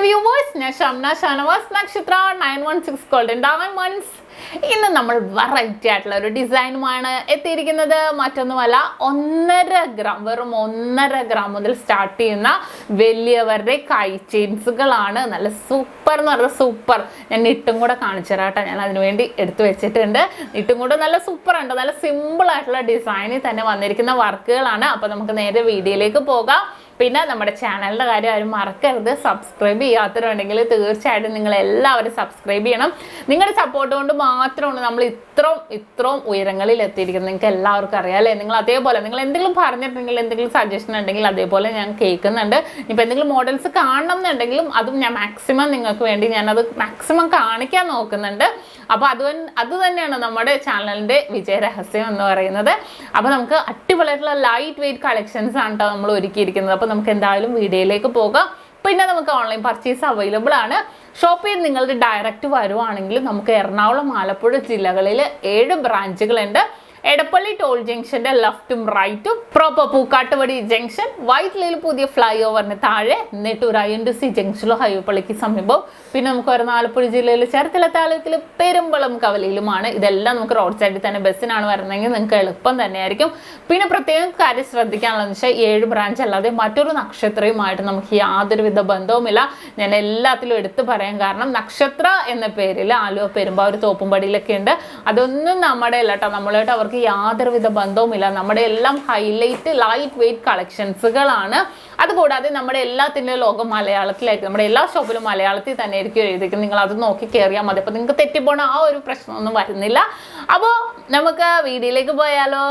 viewers, SHAMNA, Nakshathra 916 golden diamonds. ഇന്ന് നമ്മൾ variety ആയിട്ടുള്ള ഒരു ഡിസൈനുമാണ് എത്തിയിരിക്കുന്നത്. മറ്റൊന്നുമല്ല, 1.5 ഗ്രാം, വെറും 1.5 ഗ്രാം മുതൽ സ്റ്റാർട്ട് ചെയ്യുന്ന വലിയവരുടെ കൈ ചെയിൻസുകളാണ്. നല്ല സൂപ്പർ എന്ന് പറഞ്ഞാൽ സൂപ്പർ. ഞാൻ ഇട്ടും കൂടെ കാണിച്ചു തരാട്ടോ. ഞാൻ അതിനുവേണ്ടി എടുത്തു വെച്ചിട്ടുണ്ട്. ഇട്ടും കൂടെ നല്ല സൂപ്പർ ഉണ്ട്. നല്ല സിമ്പിൾ ആയിട്ടുള്ള ഡിസൈനിൽ തന്നെ വന്നിരിക്കുന്ന വർക്കുകളാണ്. അപ്പോൾ നമുക്ക് നേരെ വീഡിയോയിലേക്ക് പോകാം. പിന്നെ നമ്മുടെ ചാനലിൻ്റെ കാര്യം ആരും മറക്കരുത്. സബ്സ്ക്രൈബ് ചെയ്യാത്തവരുണ്ടെങ്കിൽ തീർച്ചയായിട്ടും നിങ്ങൾ എല്ലാവരും സബ്സ്ക്രൈബ് ചെയ്യണം. നിങ്ങളുടെ സപ്പോർട്ട് കൊണ്ട് മാത്രമാണ് നമ്മൾ ഇത്രയും ഉയരങ്ങളിൽ എത്തിയിരിക്കുന്നത്. നിങ്ങൾക്ക് എല്ലാവർക്കും അറിയാം അല്ലേ? നിങ്ങൾ അതേപോലെ നിങ്ങൾ എന്തെങ്കിലും പറഞ്ഞിട്ടുണ്ടെങ്കിൽ, എന്തെങ്കിലും സജഷൻ ഉണ്ടെങ്കിൽ അതേപോലെ ഞാൻ കേൾക്കുന്നുണ്ട്. ഇപ്പോൾ എന്തെങ്കിലും മോഡൽസ് കാണണം എന്നുണ്ടെങ്കിലും അതും ഞാൻ മാക്സിമം നിങ്ങൾക്ക് വേണ്ടി ഞാനത് മാക്സിമം കാണിക്കാൻ നോക്കുന്നുണ്ട്. അപ്പോൾ അത് തന്നെയാണ് നമ്മുടെ ചാനലിൻ്റെ വിജയരഹസ്യം എന്ന് പറയുന്നത്. അപ്പോൾ നമുക്ക് അടിപൊളിയായിട്ടുള്ള ലൈറ്റ് വെയ്റ്റ് കളക്ഷൻസ് ആണ് കേട്ടോ നമ്മൾ ഒരുക്കിയിരിക്കുന്നത്. അപ്പോൾ നമുക്ക് എന്തായാലും വീഡിയോയിലേക്ക് പോകാം. പിന്നെ നമുക്ക് ഓൺലൈൻ പർച്ചേസ് അവൈലബിൾ ആണ്. ഷോപ്പ് ചെയ്ത് നിങ്ങളുടെ ഡയറക്റ്റ് വരുവാണെങ്കിൽ നമുക്ക് എറണാകുളം, ആലപ്പുഴ ജില്ലകളിൽ 7 ബ്രാഞ്ചുകളുണ്ട്. എടപ്പള്ളി ടോൾ ജംഗ്ഷന്റെ ലെഫ്റ്റും റൈറ്റും, പ്രോപ്പർ പൂക്കാട്ടുപടി ജംഗ്ഷൻ, വൈറ്റ്ലയിൽ പുതിയ ഫ്ലൈ ഓവറിന് താഴെ, നെട്ടൂർ INDC ജംഗ്ഷനിലോ ഹൈവേപ്പള്ളിക്ക് സമീപം. പിന്നെ നമുക്ക് വരുന്ന ആലപ്പുഴ ജില്ലയിൽ ചേർത്തല താലൂക്കിൽ പെരുമ്പളം കവലയിലുമാണ്. ഇതെല്ലാം നമുക്ക് റോഡ് സൈഡിൽ തന്നെ ബസ്സിനാണ് വരുന്നതെങ്കിൽ നിങ്ങൾക്ക് എളുപ്പം തന്നെയായിരിക്കും. പിന്നെ പ്രത്യേകം കാര്യം ശ്രദ്ധിക്കാനുള്ളതെന്ന് വെച്ചാൽ 7 ബ്രാഞ്ച് അല്ലാതെ മറ്റൊരു നക്ഷത്രയുമായിട്ട് നമുക്ക് യാതൊരുവിധ ബന്ധവുമില്ല. ഞാൻ എല്ലാത്തിലും എടുത്തു പറയാൻ കാരണം, നക്ഷത്ര എന്ന പേരിൽ ആലുവ, പെരുമ്പാവൂർ, തോപ്പുംപടിയിലൊക്കെ ഉണ്ട്. അതൊന്നും നമ്മുടെ അല്ല കേട്ടോ. നമ്മളായിട്ട് അവർക്ക് യാതൊരുവിധ ബന്ധവുമില്ല. നമ്മുടെ എല്ലാം ഹൈലൈറ്റ് ലൈറ്റ് വെയ്റ്റ് കളക്ഷൻസുകളാണ്. അതുകൂടാതെ നമ്മുടെ എല്ലാത്തിൻ്റെ ലോകം മലയാളത്തിലായിരിക്കും. നമ്മുടെ എല്ലാ ഷോപ്പിലും മലയാളത്തിൽ തന്നെ ആയിരിക്കും എഴുതിയിരിക്കുന്നത്. നിങ്ങൾ അത് നോക്കി കയറിയാൽ മതി. അപ്പോൾ നിങ്ങൾക്ക് തെറ്റിപ്പോണ ആ ഒരു പ്രശ്നമൊന്നും വരുന്നില്ല. അപ്പോൾ നമുക്ക് വീഡിയോയിലേക്ക് പോയാലോ?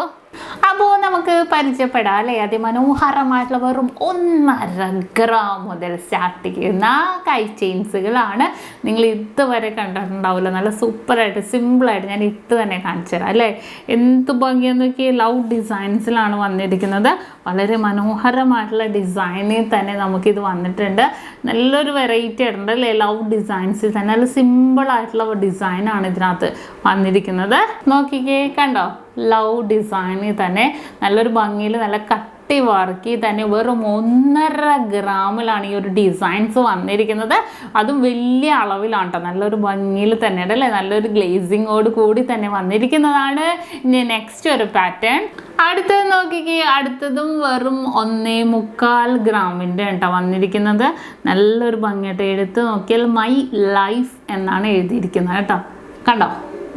അപ്പോൾ നമുക്ക് പരിചയപ്പെടാം അല്ലേ? അതിമനോഹരമായിട്ടുള്ള വെറും 1.5 ഗ്രാം മുതൽ സ്റ്റാർട്ട് ചെയ്യുന്ന കൈ ചെയിൻസുകളാണ്. നിങ്ങൾ ഇതുവരെ കണ്ടിട്ടുണ്ടാവില്ല. നല്ല സൂപ്പറായിട്ട് സിമ്പിളായിട്ട് ഞാൻ ഇട്ട് തന്നെ കാണിച്ചു തരാം അല്ലേ? എന്ത് ഭംഗിയെന്ന് നോക്കി. ലവ് ഡിസൈൻസിലാണ് വന്നിരിക്കുന്നത്. വളരെ മനോഹരമായിട്ടുള്ള ഡിസൈനിൽ തന്നെ നമുക്കിത് വന്നിട്ടുണ്ട്. നല്ലൊരു വെറൈറ്റി ആയിട്ടുണ്ട് അല്ലേ? ലവ് ഡിസൈൻസിൽ തന്നെ നല്ല സിമ്പിളായിട്ടുള്ള ഡിസൈനാണ് ഇതിനകത്ത് വന്നിരിക്കുന്നത്. നോക്കിക്കേ, കണ്ടോ? ലവ് ഡിസൈനിൽ തന്നെ നല്ലൊരു ഭംഗിയിൽ നല്ല കട്ടി വർക്കി തന്നെ വെറും 1.5 ഗ്രാമിലാണ് ഈ ഒരു ഡിസൈൻസ് വന്നിരിക്കുന്നത്. അതും വലിയ അളവിലാണ് കേട്ടോ. നല്ലൊരു ഭംഗിയിൽ തന്നെ അല്ലേ? നല്ലൊരു ഗ്ലേസിങ്ങോട് കൂടി തന്നെ വന്നിരിക്കുന്നതാണ്. ഇനി നെക്സ്റ്റ് ഒരു പാറ്റേൺ അടുത്തത് നോക്കിക്കേ. അടുത്തതും വെറും 1.25 ഗ്രാമിൻ്റെ കേട്ടോ വന്നിരിക്കുന്നത്. നല്ലൊരു ഭംഗിയായിട്ട് എടുത്ത് നോക്കിയാൽ മൈ ലൈഫ് എന്നാണ് എഴുതിയിരിക്കുന്നത് കേട്ടോ. കണ്ടോ?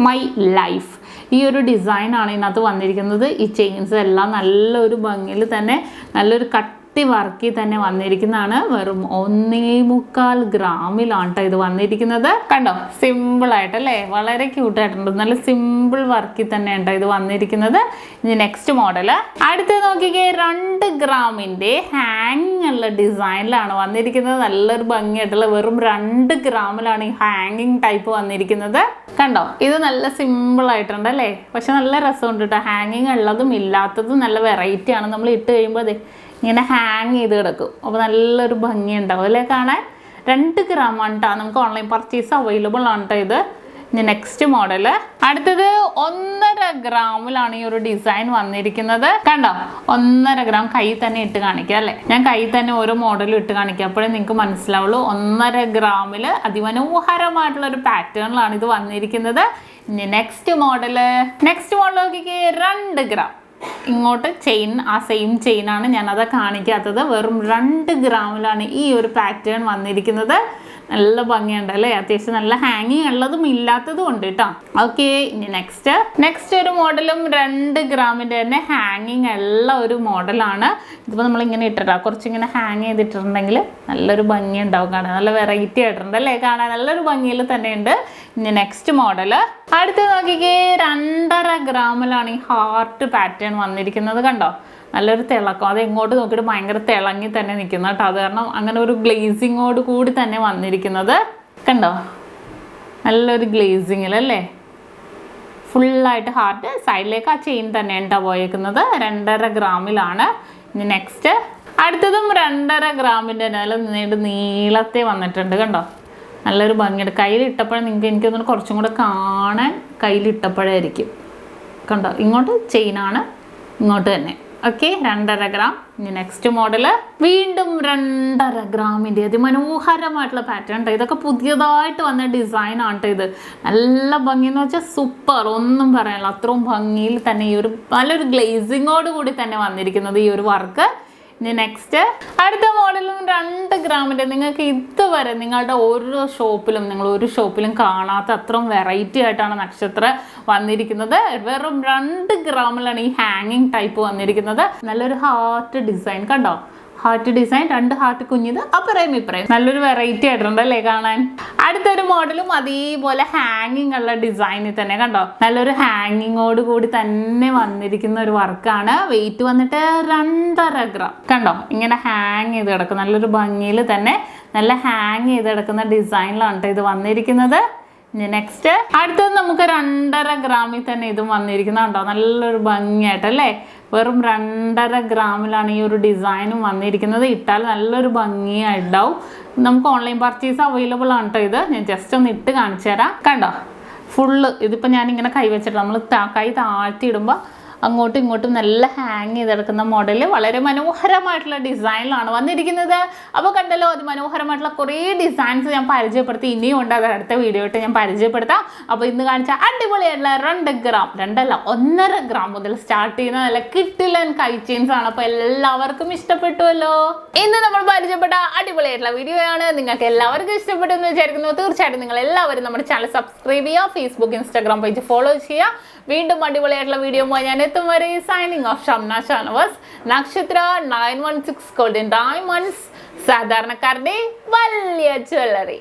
My life. ഈ ഒരു ഡിസൈനാണ് ഇതിനകത്ത് വന്നിരിക്കുന്നത്. ഈ ചെയിൻസ് എല്ലാം നല്ലൊരു ഭംഗിയിൽ തന്നെ നല്ലൊരു കട്ടി വർക്കി തന്നെ വന്നിരിക്കുന്നതാണ്. വെറും 1.25 ഗ്രാമിലാണ് കേട്ടോ ഇത് വന്നിരിക്കുന്നത്. കണ്ടോ? സിമ്പിളായിട്ടല്ലേ? വളരെ ക്യൂട്ടായിട്ടുണ്ട്. നല്ല സിമ്പിൾ വർക്കിൽ തന്നെ ഉണ്ടോ ഇത് വന്നിരിക്കുന്നത്. ഇനി നെക്സ്റ്റ് മോഡൽ അടുത്ത് നോക്കിക്കേ. 2 ഗ്രാമിൻ്റെ ഹാങ്ങിങ് ഉള്ള ഡിസൈനിലാണ് വന്നിരിക്കുന്നത്. നല്ലൊരു ഭംഗിയായിട്ടുള്ള വെറും 2 ഗ്രാമിലാണ് ഈ ഹാങ്ങിങ് ടൈപ്പ് വന്നിരിക്കുന്നത്. കണ്ടോ? ഇത് നല്ല സിമ്പിൾ ആയിട്ടുണ്ട് അല്ലേ? പക്ഷെ നല്ല രസമുണ്ട് കേട്ടോ. ഹാങ്ങിങ് ഉള്ളതും ഇല്ലാത്തതും നല്ല വെറൈറ്റി ആണ്. നമ്മൾ ഇട്ട് കഴിയുമ്പോൾ അതെ ഇങ്ങനെ ഹാങ് ചെയ്ത് കിടക്കും. അപ്പോൾ നല്ലൊരു ഭംഗി ഉണ്ടാവും അല്ലേ കാണാൻ? 2 ഗ്രാമാണ് കേട്ടോ. നമുക്ക് ഓൺലൈൻ പർച്ചേസ് അവൈലബിൾ ആണ് കേട്ടോ ഇത്. ഇനി നെക്സ്റ്റ് മോഡൽ അടുത്തത് 1.5 ഗ്രാമിലാണ് ഈ ഒരു ഡിസൈൻ വന്നിരിക്കുന്നത്. കണ്ടോ? 1.5 ഗ്രാം കൈ തന്നെ ഇട്ട് കാണിക്കാം അല്ലേ? ഞാൻ കൈ തന്നെ ഓരോ മോഡലും ഇട്ട് കാണിക്കാം. അപ്പോഴേ നിങ്ങൾക്ക് മനസ്സിലാവുള്ളൂ. 1.5 ഗ്രാമിൽ അതിമനോഹരമായിട്ടുള്ള ഒരു പാറ്റേണിലാണ് ഇത് വന്നിരിക്കുന്നത്. ഇനി നെക്സ്റ്റ് മോഡൽ നോക്കിക്കേ. 2 ഗ്രാം ഇങ്ങോട്ട് ചെയിൻ, ആ സെയിം ചെയിനാണ് ഞാനത് കാണിക്കാത്തത്. വെറും 2 ഗ്രാമിലാണ് ഈ ഒരു പാറ്റേൺ വന്നിരിക്കുന്നത്. നല്ല ഭംഗിയുണ്ട് അല്ലേ? അത്യാവശ്യം നല്ല ഹാങ്ങിങ് ഉള്ളതും ഇല്ലാത്തതും ഉണ്ട് കേട്ടോ. ഓക്കെ, ഇനി നെക്സ്റ്റ് ഒരു മോഡലും 2 ഗ്രാമിൻ്റെ തന്നെ ഹാങ്ങിങ് ഉള്ള ഒരു മോഡലാണ്. ഇതിപ്പോൾ നമ്മളിങ്ങനെ ഇട്ടിട്ടാ കുറച്ചിങ്ങനെ ഹാങ് ചെയ്തിട്ടുണ്ടെങ്കിൽ നല്ലൊരു ഭംഗി ഉണ്ടാവും കാണാൻ. നല്ല വെറൈറ്റി ആയിട്ടുണ്ട് അല്ലേ? കാണാൻ നല്ലൊരു ഭംഗിയിൽ തന്നെ ഉണ്ട്. ഇനി നെക്സ്റ്റ് മോഡൽ അടുത്ത് നോക്കിക്കേ. 2.5 ഗ്രാമിലാണ് ഈ ഹാർട്ട് പാറ്റേൺ വന്നിരിക്കുന്നത്. കണ്ടോ? നല്ലൊരു തിളക്കം. അത് എങ്ങോട്ട് നോക്കിയിട്ട് ഭയങ്കര തിളങ്ങി തന്നെ നിൽക്കുന്ന കേട്ടോ. അത് കാരണം അങ്ങനെ ഒരു ഗ്ലേസിങ്ങോട് കൂടി തന്നെ വന്നിരിക്കുന്നത്. കണ്ടോ? നല്ലൊരു ഗ്ലേസിങ്ങിലല്ലേ? ഫുള്ളായിട്ട് ഹാർട്ട്. സൈഡിലേക്ക് ആ ചെയിൻ തന്നെ ഉണ്ടോ പോയേക്കുന്നത്. 2.5 ഗ്രാമിലാണ്. ഇനി നെക്സ്റ്റ് അടുത്തതും 2.5 ഗ്രാമിൻ്റെ നല്ല നീളത്തെ വന്നിട്ടുണ്ട്. കണ്ടോ? നല്ലൊരു ഭംഗിയുണ്ട്. കയ്യിലിട്ടപ്പോഴേ എനിക്കൊന്നും കുറച്ചും കൂടെ കാണാൻ കയ്യിലിട്ടപ്പോഴായിരിക്കും. കണ്ടോ? ഇങ്ങോട്ട് ചെയിനാണ്, ഇങ്ങോട്ട് തന്നെ ഓക്കെ 2.5 ഗ്രാം. ഇനി നെക്സ്റ്റ് മോഡല് വീണ്ടും 2.5 ഗ്രാമിൻ്റെ അതിമനോഹരമായിട്ടുള്ള പാറ്റേൺ ഉണ്ട്. ഇതൊക്കെ പുതിയതായിട്ട് വന്ന ഡിസൈൻ ആണ് കേട്ടോ. ഇത് നല്ല ഭംഗിയെന്ന് വെച്ചാൽ സൂപ്പർ, ഒന്നും പറയാനില്ല. അത്രയും ഭംഗിയിൽ തന്നെ ഈ ഒരു നല്ലൊരു ഗ്ലേസിങ്ങോട് കൂടി തന്നെ വന്നിരിക്കുന്നത് ഈ ഒരു വർക്ക്. ഇനി നെക്സ്റ്റ് അടുത്ത മോഡലും 2 ഗ്രാമിൻ്റെ. നിങ്ങൾക്ക് ഇതുവരെ നിങ്ങളുടെ ഓരോ ഷോപ്പിലും നിങ്ങൾ ഒരു ഷോപ്പിലും കാണാത്ത അത്രയും വെറൈറ്റി ആയിട്ടാണ് നക്ഷത്ര വന്നിരിക്കുന്നത്. വെറും 2 ഗ്രാമിലാണ് ഈ ഹാങ്ങിങ് ടൈപ്പ് വന്നിരിക്കുന്നത്. നല്ലൊരു ഹാർട്ട് ഡിസൈൻ കണ്ടോ, ഹാർട്ട് ഡിസൈൻ, 2 ഹാർട്ട് കുഞ്ഞിത് അപ്പുറയും ഇപ്പുറയും. നല്ലൊരു വെറൈറ്റി ആയിട്ടുണ്ടല്ലേ കാണാൻ. അടുത്തൊരു മോഡലും അതേപോലെ ഹാങ്ങിങ് ഉള്ള ഡിസൈനിൽ തന്നെ കണ്ടോ, നല്ലൊരു ഹാങ്ങിങ്ങോട് കൂടി തന്നെ വന്നിരിക്കുന്ന ഒരു വർക്കാണ്. വെയിറ്റ് വന്നിട്ട് 2.5 ഗ്രാം. കണ്ടോ ഇങ്ങനെ ഹാങ് ചെയ്ത് കിടക്കും, നല്ലൊരു ഭംഗിയിൽ തന്നെ നല്ല ഹാങ് ചെയ്ത് കിടക്കുന്ന ഡിസൈനിലാണ് കേട്ടോ ഇത് വന്നിരിക്കുന്നത്. ഇനി നെക്സ്റ്റ് അടുത്തത് നമുക്ക് 2.5 ഗ്രാമിൽ തന്നെ ഇതും വന്നിരിക്കുന്നുണ്ടോ, നല്ലൊരു ഭംഗിയായിട്ടല്ലേ. വെറും 2.5 ഗ്രാമിലാണ് ഈ ഒരു ഡിസൈനും വന്നിരിക്കുന്നത്. ഇട്ടാൽ നല്ലൊരു ഭംഗിയായിട്ടുണ്ടാവും. നമുക്ക് ഓൺലൈൻ പർച്ചേസ് അവൈലബിൾ ആണ് കേട്ടോ ഇത്. ഞാൻ ജസ്റ്റ് ഒന്ന് ഇട്ട് കാണിച്ചു തരാം. കണ്ടോ ഫുള്ള് ഇതിപ്പോൾ ഞാനിങ്ങനെ കൈ വെച്ചിട്ട് നമ്മൾ കൈ താഴ്ത്തി ഇടുമ്പോൾ അങ്ങോട്ടും ഇങ്ങോട്ടും നല്ല ഹാങ് ചെയ്തെടുക്കുന്ന മോഡൽ വളരെ മനോഹരമായിട്ടുള്ള ഡിസൈനിലാണ് വന്നിരിക്കുന്നത്. അപ്പോൾ കണ്ടല്ലോ, അതിമനോഹരമായിട്ടുള്ള കുറേ ഡിസൈൻസ് ഞാൻ പരിചയപ്പെടുത്തി. ഇനിയും ഉണ്ട്, അത് അടുത്ത വീഡിയോ ആയിട്ട് ഞാൻ പരിചയപ്പെടുത്താം. അപ്പോൾ ഇന്ന് കാണിച്ച അടിപൊളിയായിട്ടുള്ള 2 ഗ്രാം 2 1.5 ഗ്രാം മുതൽ സ്റ്റാർട്ട് ചെയ്യുന്ന നല്ല കിട്ടിലൻ കൈ ചെയിൻസ് ആണ്. അപ്പോൾ എല്ലാവർക്കും ഇഷ്ടപ്പെട്ടുവല്ലോ. ഇന്ന് നമ്മൾ പരിചയപ്പെട്ട അടിപൊളിയായിട്ടുള്ള വീഡിയോ ആണ്. നിങ്ങൾക്ക് എല്ലാവർക്കും ഇഷ്ടപ്പെട്ടു എന്ന് വിചാരിക്കുന്നു. തീർച്ചയായിട്ടും നിങ്ങൾ എല്ലാവരും നമ്മുടെ ചാനൽ സബ്സ്ക്രൈബ് ചെയ്യുക, ഫേസ്ബുക്ക് ഇൻസ്റ്റാഗ്രാം പേജ് ഫോളോ ചെയ്യുക. വീണ്ടും അടിപൊളിയായിട്ടുള്ള വീഡിയോ ഞാൻ എത്തും വരെ സൈനിങ് ഓഫ് ഷംന ഷാനവാസ്. നക്ഷത്ര 916 ഗോൾഡൻ ഡയമണ്ട്സ്, സാധാരണക്കാരുടെ വലിയ ജ്വല്ലറി.